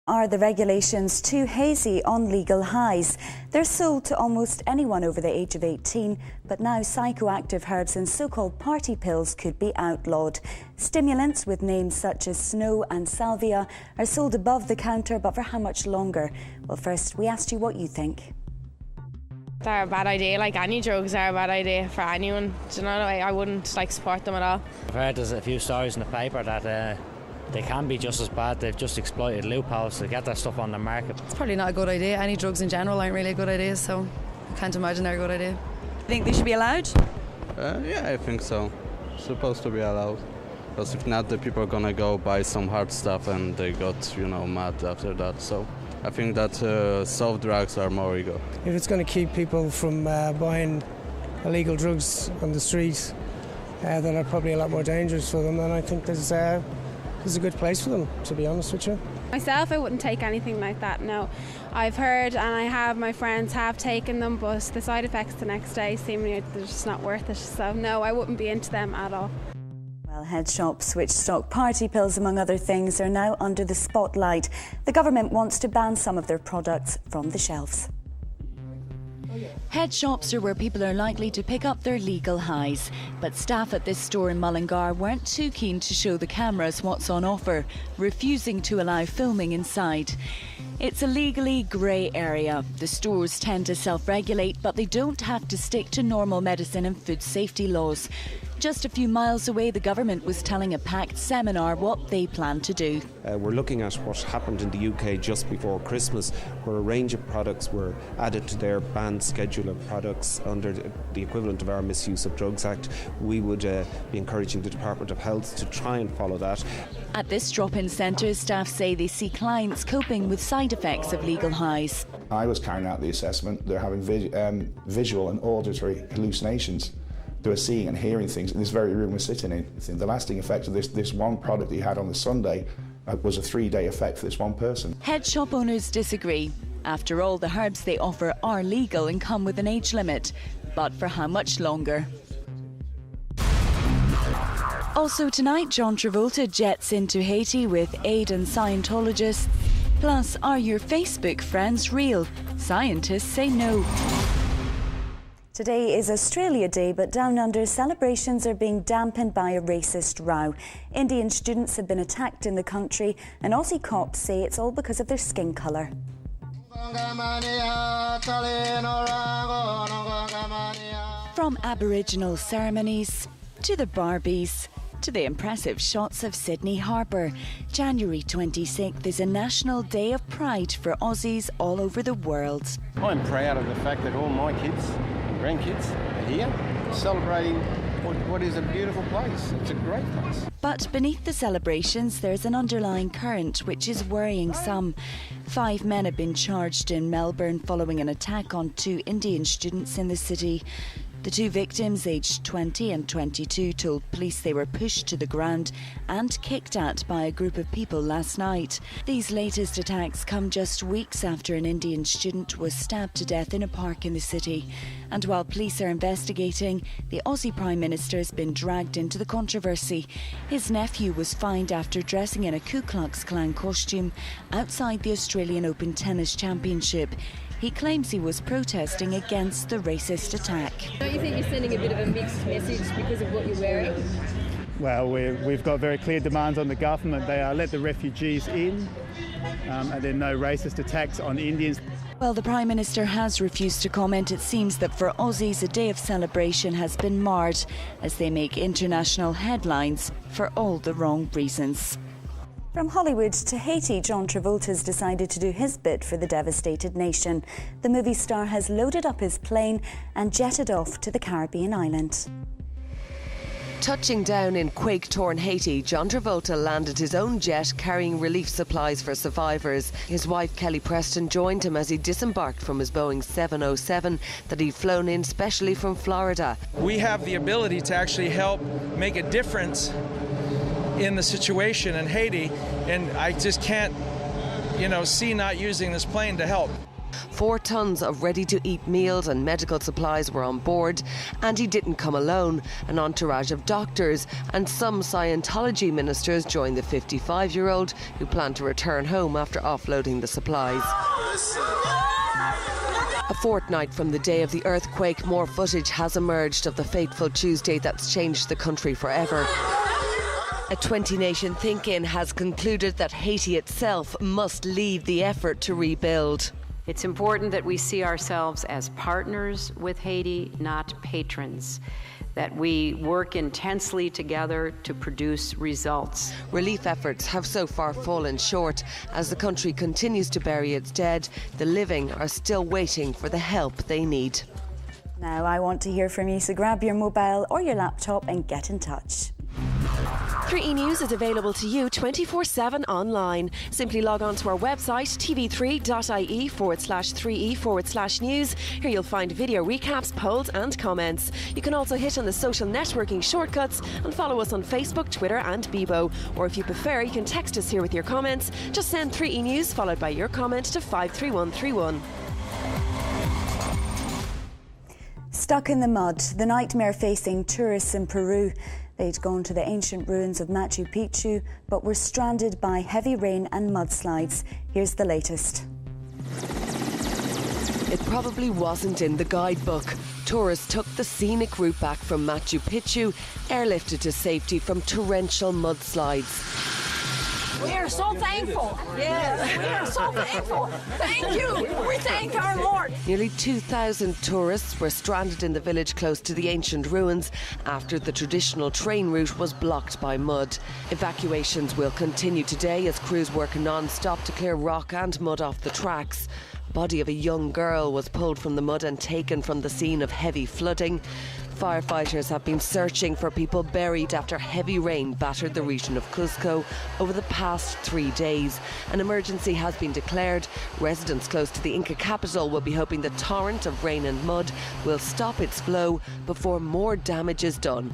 Are the regulations too hazy on legal highs? They're sold to almost anyone over the age of 18, but now psychoactive herbs and so-called party pills could be outlawed. Stimulants with names such as Snow and Salvia are sold above the counter, but for how much longer? Well, first, we asked you what you think. They're a bad idea, like any drugs are a bad idea for anyone. Do you know, I wouldn't support them at all. I've heard there's a few stories in the paper that they can be just as bad. They've just exploited loopholes to get that stuff on the market. It's probably not a good idea. Any drugs in general aren't really a good idea, so I can't imagine they're a good idea. You think they should be allowed? Yeah, I think so. Supposed to be allowed. Because if not, the people are gonna go buy some hard stuff and they got, mad after that. So I think that soft drugs are more legal. If it's going to keep people from buying illegal drugs on the street that are probably a lot more dangerous for them, then I think there's a good place for them, to be honest with you. Myself, I wouldn't take anything like that, no. I've heard and my friends have taken them, but the side effects the next day seemingly they're just not worth it. So no, I wouldn't be into them at all. Well, head shops which stock party pills, among other things, are now under the spotlight. The government wants to ban some of their products from the shelves. Head shops are where people are likely to pick up their legal highs. But staff at this store in Mullingar weren't too keen to show the cameras what's on offer, refusing to allow filming inside. It's a legally grey area. The stores tend to self-regulate, but they don't have to stick to normal medicine and food safety laws. Just a few miles away, the government was telling a packed seminar what they plan to do. We're looking at what happened in the UK just before Christmas, where a range of products were added to their banned schedule of products under the equivalent of our Misuse of Drugs Act. We would be encouraging the Department of Health to try and follow that. At this drop-in centre, staff say they see clients coping with side effects of legal highs. I was carrying out the assessment. They're having visual and auditory hallucinations. They were seeing and hearing things in this very room we're sitting in. The lasting effect of this one product that he had on the Sunday was a 3-day effect for this one person. Head shop owners disagree. After all, the herbs they offer are legal and come with an age limit. But for how much longer? Also tonight, John Travolta jets into Haiti with aid and Scientologists. Plus, are your Facebook friends real? Scientists say no. Today is Australia Day, but down under, celebrations are being dampened by a racist row. Indian students have been attacked in the country, and Aussie cops say it's all because of their skin colour. From Aboriginal ceremonies to the Barbies to the impressive shots of Sydney Harbour, January 26th is a National Day of Pride for Aussies all over the world. I'm proud of the fact that all my kids and grandkids are here celebrating what is a beautiful place. It's a great place. But beneath the celebrations, there's an underlying current which is worrying some. 5 men have been charged in Melbourne following an attack on 2 Indian students in the city. The 2 victims, aged 20 and 22, told police they were pushed to the ground and kicked at by a group of people last night. These latest attacks come just weeks after an Indian student was stabbed to death in a park in the city. And while police are investigating, the Aussie Prime Minister has been dragged into the controversy. His nephew was fined after dressing in a Ku Klux Klan costume outside the Australian Open Tennis Championship. He claims he was protesting against the racist attack. Don't you think you're sending a bit of a mixed message because of what you're wearing? Well, we've got very clear demands on the government. They are let the refugees in and then no racist attacks on Indians. Well, the Prime Minister has refused to comment. It seems that for Aussies, a day of celebration has been marred as they make international headlines for all the wrong reasons. From Hollywood to Haiti, John Travolta's decided to do his bit for the devastated nation. The movie star has loaded up his plane and jetted off to the Caribbean island. Touching down in quake-torn Haiti, John Travolta landed his own jet carrying relief supplies for survivors. His wife Kelly Preston joined him as he disembarked from his Boeing 707 that he'd flown in specially from Florida. We have the ability to actually help make a difference in the situation in Haiti, and I just can't, see not using this plane to help. 4 tons of ready-to-eat meals and medical supplies were on board, and he didn't come alone. An entourage of doctors and some Scientology ministers joined the 55-year-old who planned to return home after offloading the supplies. A fortnight from the day of the earthquake, more footage has emerged of the fateful Tuesday that's changed the country forever. A 20-nation think-in has concluded that Haiti itself must lead the effort to rebuild. It's important that we see ourselves as partners with Haiti, not patrons. That we work intensely together to produce results. Relief efforts have so far fallen short. As the country continues to bury its dead, the living are still waiting for the help they need. Now I want to hear from you, so grab your mobile or your laptop and get in touch. 3E News is available to you 24/7 online. Simply log on to our website tv3.ie/3e/news. Here you'll find video recaps, polls and comments. You can also hit on the social networking shortcuts and follow us on Facebook, Twitter and Bebo. Or if you prefer, you can text us here with your comments. Just send 3E News followed by your comment to 53131. Stuck in the mud, the nightmare facing tourists in Peru. They'd gone to the ancient ruins of Machu Picchu, but were stranded by heavy rain and mudslides. Here's the latest. It probably wasn't in the guidebook. Tourists took the scenic route back from Machu Picchu, airlifted to safety from torrential mudslides. We are so thankful. Yes, we are so thankful. Thank you. We thank our Lord. Nearly 2,000 tourists were stranded in the village close to the ancient ruins after the traditional train route was blocked by mud. Evacuations will continue today as crews work non-stop to clear rock and mud off the tracks. The body of a young girl was pulled from the mud and taken from the scene of heavy flooding. Firefighters have been searching for people buried after heavy rain battered the region of Cuzco over the past 3 days. An emergency has been declared. Residents close to the Inca capital will be hoping the torrent of rain and mud will stop its flow before more damage is done.